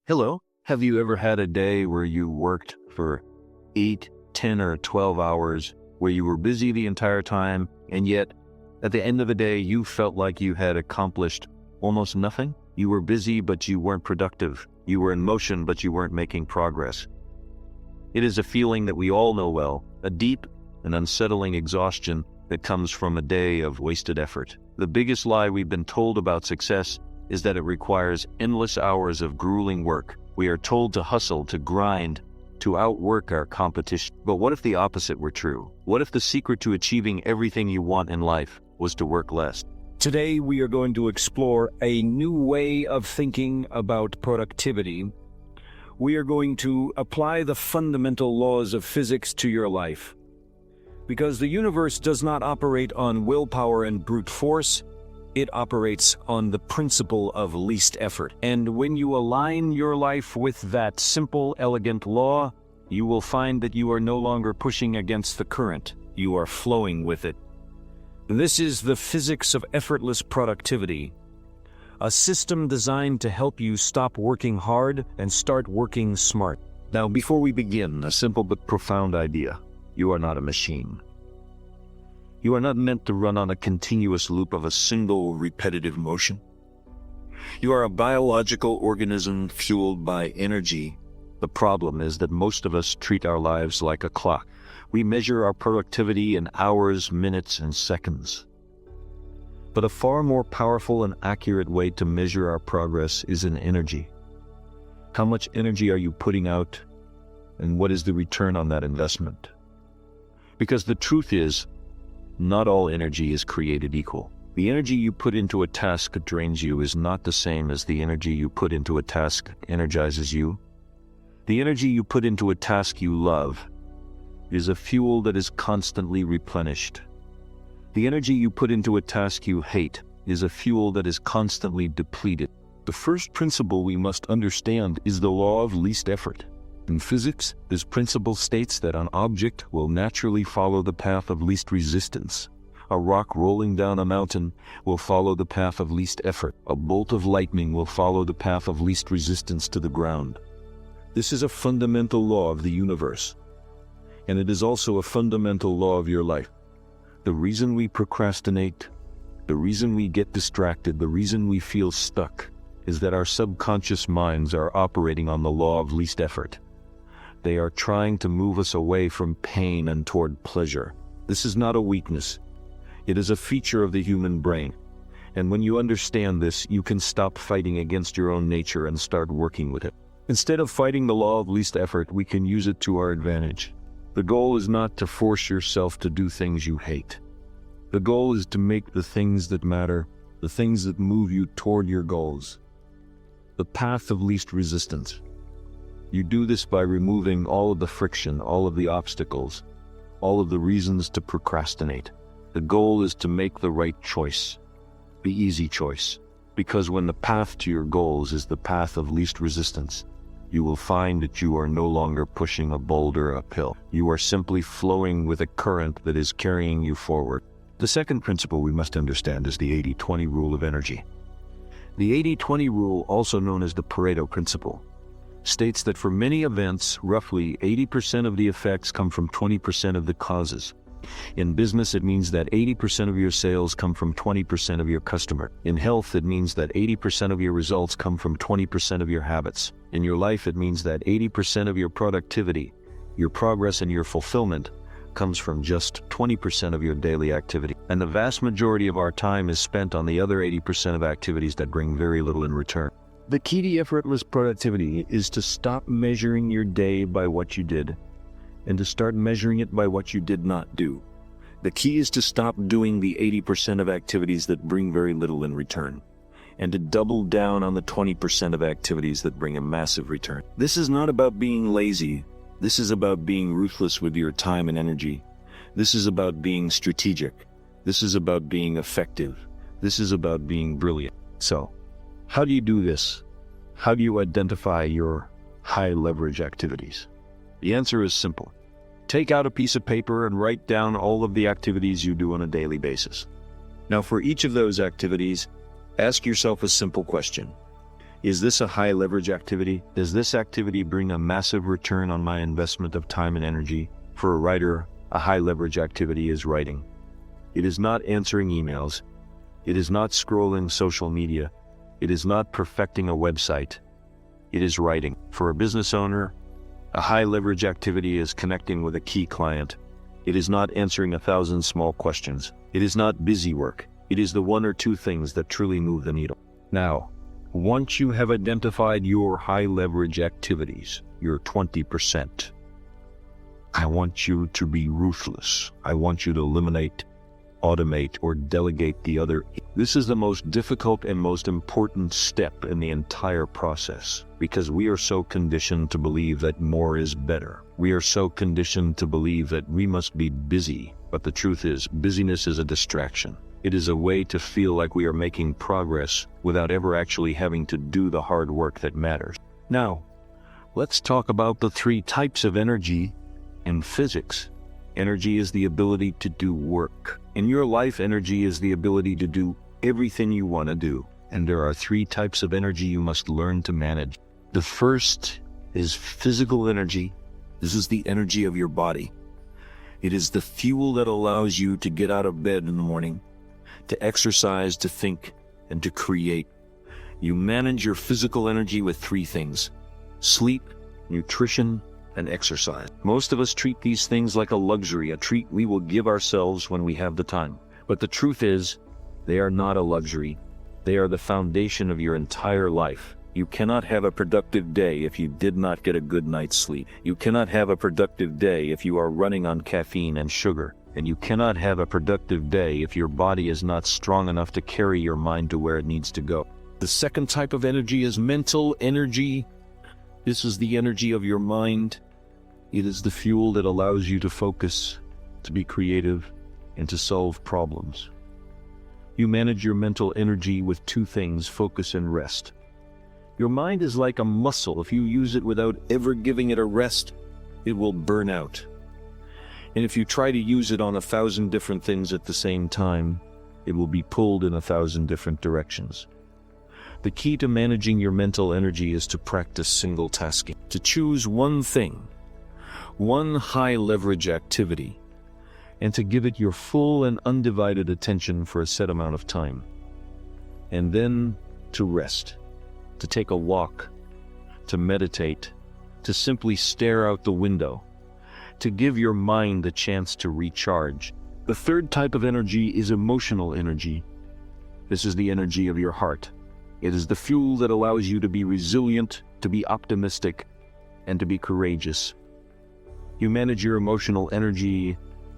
Hello. Have you ever had a day where you worked for 8, 10, or 12 hours, where you were busy the entire time, and yet at the end of the day, you felt like you had accomplished almost nothing? You were busy, but you weren't productive. You were in motion, but you weren't making progress. It is a feeling that we all know well, a deep and unsettling exhaustion that comes from a day of wasted effort. The biggest lie we've been told about success is that it requires endless hours of grueling work. We are told to hustle, to grind, to outwork our competition. But what if the opposite were true? What if the secret to achieving everything you want in life was to work less? Today, we are going to explore a new way of thinking about productivity. We are going to apply the fundamental laws of physics to your life. Because the universe does not operate on willpower and brute force, it operates on the principle of least effort. And when you align your life with that simple, elegant law, you will find that you are no longer pushing against the current. You are flowing with it. This is the physics of effortless productivity, a system designed to help you stop working hard and start working smart. Now, before we begin, a simple but profound idea. You are not a machine. You are not meant to run on a continuous loop of a single repetitive motion. You are a biological organism fueled by energy. The problem is that most of us treat our lives like a clock. We measure our productivity in hours, minutes, and seconds. But a far more powerful and accurate way to measure our progress is in energy. How much energy are you putting out, and what is the return on that investment? Because the truth is, not all energy is created equal. The energy you put into a task that drains you is not the same as the energy you put into a task that energizes you. The energy you put into a task you love is a fuel that is constantly replenished. The energy you put into a task you hate is a fuel that is constantly depleted. The first principle we must understand is the law of least effort. In physics, this principle states that an object will naturally follow the path of least resistance. A rock rolling down a mountain will follow the path of least effort. A bolt of lightning will follow the path of least resistance to the ground. This is a fundamental law of the universe, and it is also a fundamental law of your life. The reason we procrastinate, the reason we get distracted, the reason we feel stuck, is that our subconscious minds are operating on the law of least effort. They are trying to move us away from pain and toward pleasure. This is not a weakness. It is a feature of the human brain. And when you understand this, you can stop fighting against your own nature and start working with it. Instead of fighting the law of least effort, we can use it to our advantage. The goal is not to force yourself to do things you hate. The goal is to make the things that matter, the things that move you toward your goals, the path of least resistance. You do this by removing all of the friction, all of the obstacles, all of the reasons to procrastinate. The goal is to make the right choice, the easy choice, because when the path to your goals is the path of least resistance, you will find that you are no longer pushing a boulder uphill. You are simply flowing with a current that is carrying you forward. The second principle we must understand is the 80-20 rule of energy. The 80-20 rule, also known as the Pareto principle, states that for many events, roughly 80% of the effects come from 20% of the causes. In business, it means that 80% of your sales come from 20% of your customer. In health, it means that 80% of your results come from 20% of your habits. In your life, it means that 80% of your productivity, your progress, and your fulfillment comes from just 20% of your daily activity. And the vast majority of our time is spent on the other 80% of activities that bring very little in return. The key to effortless productivity is to stop measuring your day by what you did and to start measuring it by what you did not do. The key is to stop doing the 80% of activities that bring very little in return and to double down on the 20% of activities that bring a massive return. This is not about being lazy. This is about being ruthless with your time and energy. This is about being strategic. This is about being effective. This is about being brilliant. So, how do you do this? How do you identify your high leverage activities? The answer is simple. Take out a piece of paper and write down all of the activities you do on a daily basis. Now, for each of those activities, ask yourself a simple question. Is this a high leverage activity? Does this activity bring a massive return on my investment of time and energy? For a writer, a high leverage activity is writing. It is not answering emails. It is not scrolling social media. It is not perfecting a website. It is writing. For a business owner, a high leverage activity is connecting with a key client. It is not answering 1,000 small questions. It is not busy work. It is the one or two things that truly move the needle. Now, once you have identified your high leverage activities, your 20%, I want you to be ruthless. I want you to eliminate, automate, or delegate the other. This is the most difficult and most important step in the entire process, because we are so conditioned to believe that more is better. We are so conditioned to believe that we must be busy, but the truth is, busyness is a distraction. It is a way to feel like we are making progress without ever actually having to do the hard work that matters. Now, let's talk about the 3 types of energy in physics. Energy is the ability to do work. In your life, energy is the ability to do everything you want to do. And there are 3 types of energy you must learn to manage. The first is physical energy. This is the energy of your body. It is the fuel that allows you to get out of bed in the morning, to exercise, to think, and to create. You manage your physical energy with 3 things: sleep, nutrition, and exercise. Most of us treat these things like a luxury, a treat we will give ourselves when we have the time. But the truth is, they are not a luxury. They are the foundation of your entire life. You cannot have a productive day if you did not get a good night's sleep. You cannot have a productive day if you are running on caffeine and sugar. And you cannot have a productive day if your body is not strong enough to carry your mind to where it needs to go. The second type of energy is mental energy. This is the energy of your mind. It is the fuel that allows you to focus, to be creative, and to solve problems. You manage your mental energy with 2 things: focus and rest. Your mind is like a muscle. If you use it without ever giving it a rest, it will burn out. And if you try to use it on 1,000 different things at the same time, it will be pulled in 1,000 different directions. The key to managing your mental energy is to practice single tasking, to choose one thing, one high leverage activity, and to give it your full and undivided attention for a set amount of time. And then to rest, to take a walk, to meditate, to simply stare out the window, to give your mind the chance to recharge. The third type of energy is emotional energy. This is the energy of your heart. It is the fuel that allows you to be resilient, to be optimistic, and to be courageous. You manage your emotional energy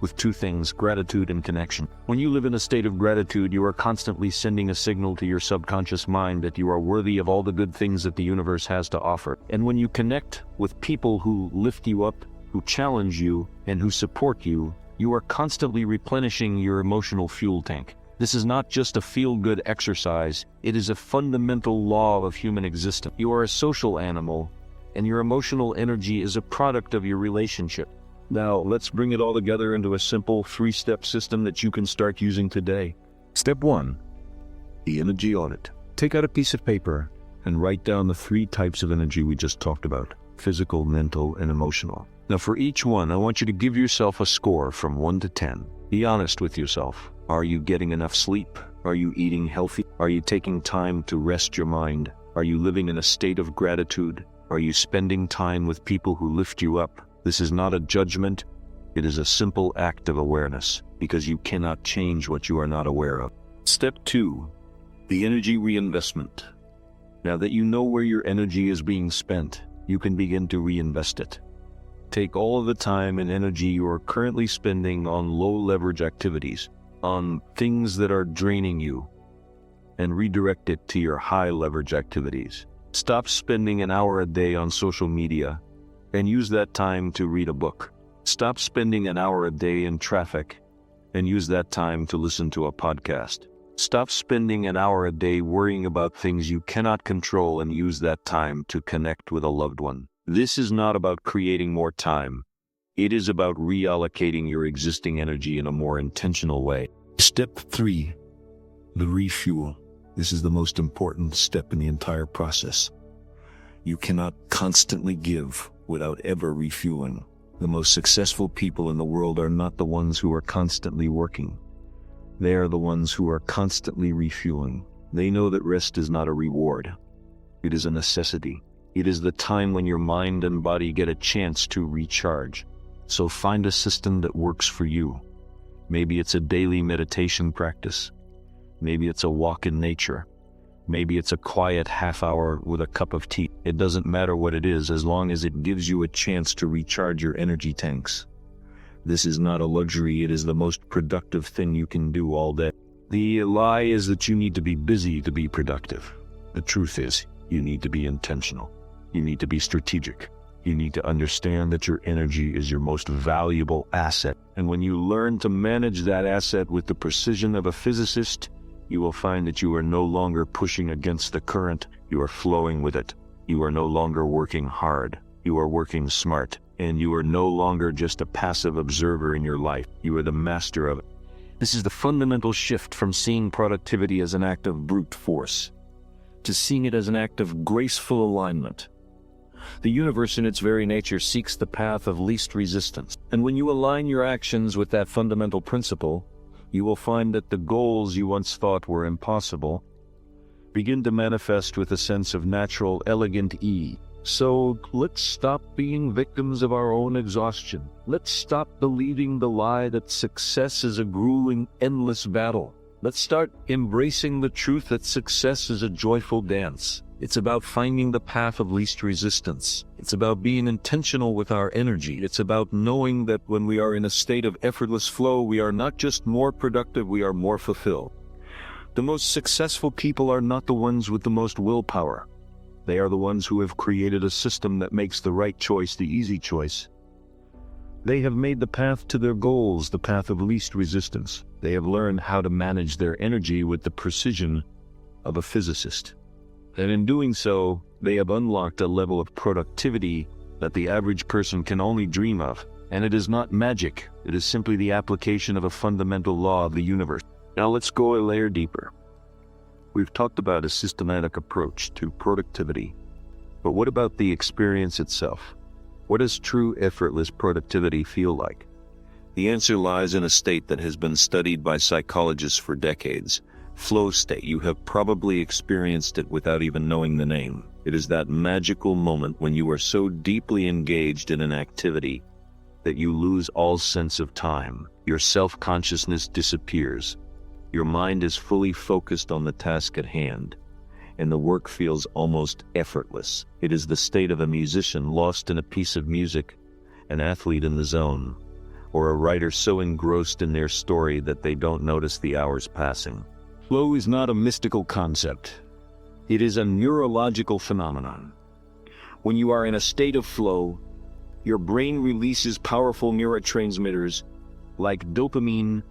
with 2 things: gratitude and connection. When you live in a state of gratitude, you are constantly sending a signal to your subconscious mind that you are worthy of all the good things that the universe has to offer. And when you connect with people who lift you up, who challenge you, and who support you, you are constantly replenishing your emotional fuel tank. This is not just a feel-good exercise, it is a fundamental law of human existence. You are a social animal, and your emotional energy is a product of your relationship. Now, let's bring it all together into a simple 3-step system that you can start using today. Step 1, the energy audit. Take out a piece of paper and write down the 3 types of energy we just talked about: physical, mental, and emotional. Now, for each one, I want you to give yourself a score from 1 to 10. Be honest with yourself. Are you getting enough sleep? Are you eating healthy? Are you taking time to rest your mind? Are you living in a state of gratitude? Are you spending time with people who lift you up? This is not a judgment. It is a simple act of awareness, because you cannot change what you are not aware of. Step 2, the energy reinvestment. Now that you know where your energy is being spent, you can begin to reinvest it. Take all of the time and energy you are currently spending on low-leverage activities, on things that are draining you, and redirect it to your high-leverage activities. Stop spending an hour a day on social media and use that time to read a book. Stop spending an hour a day in traffic and use that time to listen to a podcast. Stop spending an hour a day worrying about things you cannot control and use that time to connect with a loved one. This is not about creating more time. It is about reallocating your existing energy in a more intentional way. Step 3, the refuel. This is the most important step in the entire process. You cannot constantly give without ever refueling. The most successful people in the world are not the ones who are constantly working. They are the ones who are constantly refueling. They know that rest is not a reward. It is a necessity. It is the time when your mind and body get a chance to recharge. So find a system that works for you. Maybe it's a daily meditation practice. Maybe it's a walk in nature. Maybe it's a quiet half hour with a cup of tea. It doesn't matter what it is as long as it gives you a chance to recharge your energy tanks. This is not a luxury, it is the most productive thing you can do all day. The lie is that you need to be busy to be productive. The truth is, you need to be intentional. You need to be strategic. You need to understand that your energy is your most valuable asset. And when you learn to manage that asset with the precision of a physicist, you will find that you are no longer pushing against the current, you are flowing with it. You are no longer working hard, you are working smart. And you are no longer just a passive observer in your life, you are the master of it. This is the fundamental shift from seeing productivity as an act of brute force, to seeing it as an act of graceful alignment. The universe in its very nature seeks the path of least resistance. And when you align your actions with that fundamental principle, you will find that the goals you once thought were impossible begin to manifest with a sense of natural, elegant ease. So let's stop being victims of our own exhaustion. Let's stop believing the lie that success is a grueling, endless battle. Let's start embracing the truth that success is a joyful dance. It's about finding the path of least resistance. It's about being intentional with our energy. It's about knowing that when we are in a state of effortless flow, we are not just more productive, we are more fulfilled. The most successful people are not the ones with the most willpower. They are the ones who have created a system that makes the right choice the easy choice. They have made the path to their goals the path of least resistance. They have learned how to manage their energy with the precision of a physicist. And in doing so, they have unlocked a level of productivity that the average person can only dream of. And it is not magic, it is simply the application of a fundamental law of the universe. Now let's go a layer deeper. We've talked about a systematic approach to productivity, but what about the experience itself? What does true effortless productivity feel like? The answer lies in a state that has been studied by psychologists for decades. Flow state. You have probably experienced it without even knowing the name. It is that magical moment when you are so deeply engaged in an activity that you lose all sense of time. Your self-consciousness disappears. Your mind is fully focused on the task at hand, and the work feels almost effortless. It is the state of a musician lost in a piece of music, an athlete in the zone, or a writer so engrossed in their story that they don't notice the hours passing. Flow is not a mystical concept. It is a neurological phenomenon. When you are in a state of flow, your brain releases powerful neurotransmitters like dopamine,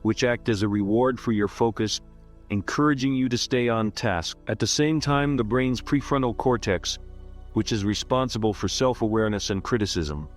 which act as a reward for your focus, encouraging you to stay on task. At the same time, the brain's prefrontal cortex, which is responsible for self-awareness and criticism,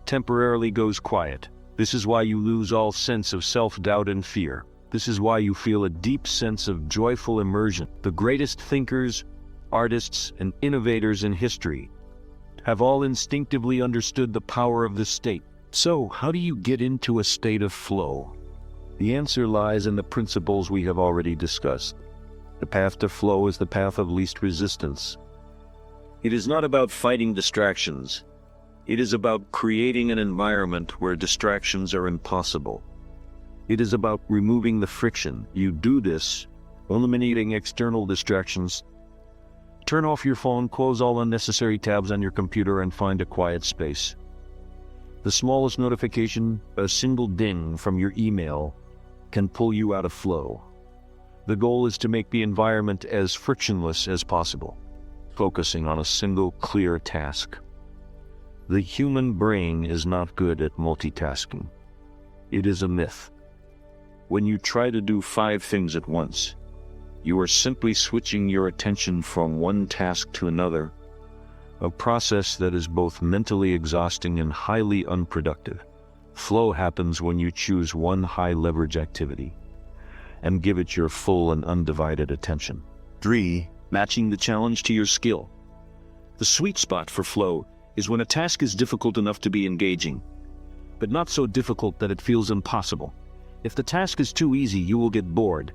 temporarily goes quiet. This is why you lose all sense of self-doubt and fear. This is why you feel a deep sense of joyful immersion. The greatest thinkers, artists, and innovators in history have all instinctively understood the power of this state. So, how do you get into a state of flow? The answer lies in the principles we have already discussed. The path to flow is the path of least resistance. It is not about fighting distractions. It is about creating an environment where distractions are impossible. It is about removing the friction. You do this, eliminating external distractions. Turn off your phone, close all unnecessary tabs on your computer, and find a quiet space. The smallest notification, a single ding from your email, can pull you out of flow. The goal is to make the environment as frictionless as possible, focusing on a single clear task. The human brain is not good at multitasking. It is a myth. When you try to do 5 things at once, you are simply switching your attention from one task to another, a process that is both mentally exhausting and highly unproductive. Flow happens when you choose one high-leverage activity. and give it your full and undivided attention. 3. Matching the challenge to your skill. The sweet spot for flow is when a task is difficult enough to be engaging, but not so difficult that it feels impossible. If the task is too easy, you will get bored.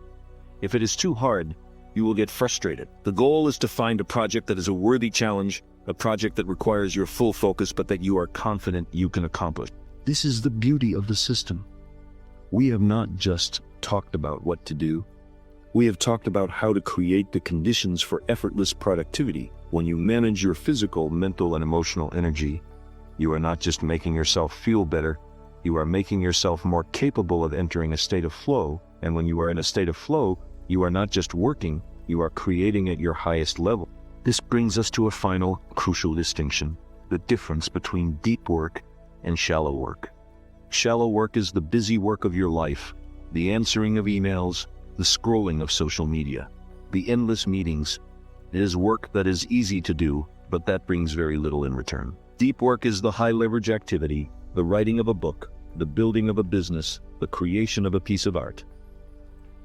If it is too hard, you will get frustrated. The goal is to find a project that is a worthy challenge, a project that requires your full focus but that you are confident you can accomplish. This is the beauty of the system. We have not just talked about what to do. We have talked about how to create the conditions for effortless productivity. When you manage your physical, mental, and emotional energy, you are not just making yourself feel better, you are making yourself more capable of entering a state of flow. And when you are in a state of flow, you are not just working, you are creating at your highest level. This brings us to a final, crucial distinction: the difference between deep work and shallow work. Shallow work is the busy work of your life, the answering of emails, the scrolling of social media, the endless meetings. It is work that is easy to do, but that brings very little in return. Deep work is the high-leverage activity, the writing of a book, the building of a business, the creation of a piece of art.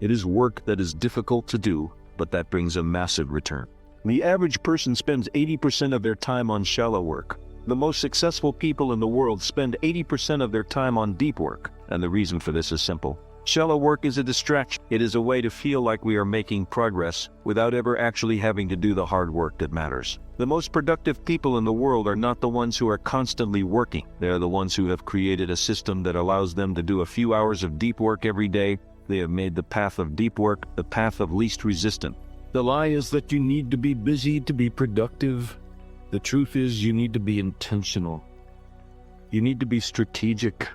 It is work that is difficult to do, but that brings a massive return. The average person spends 80% of their time on shallow work. The most successful people in the world spend 80% of their time on deep work, and the reason for this is simple. Shallow work is a distraction. It is a way to feel like we are making progress without ever actually having to do the hard work that matters. The most productive people in the world are not the ones who are constantly working. They are the ones who have created a system that allows them to do a few hours of deep work every day. They have made the path of deep work the path of least resistance. The lie is that you need to be busy to be productive. The truth is you need to be intentional. You need to be strategic.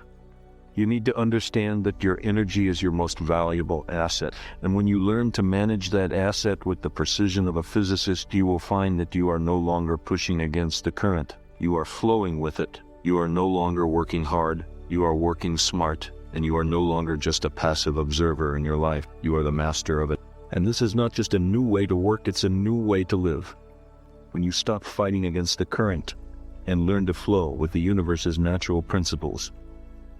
You need to understand that your energy is your most valuable asset. And when you learn to manage that asset with the precision of a physicist, you will find that you are no longer pushing against the current. You are flowing with it. You are no longer working hard. You are working smart. And you are no longer just a passive observer in your life. You are the master of it. And this is not just a new way to work, it's a new way to live. When you stop fighting against the current and learn to flow with the universe's natural principles,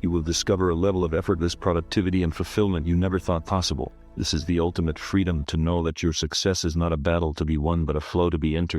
you will discover a level of effortless productivity and fulfillment you never thought possible. This is the ultimate freedom to know that your success is not a battle to be won, but a flow to be entered.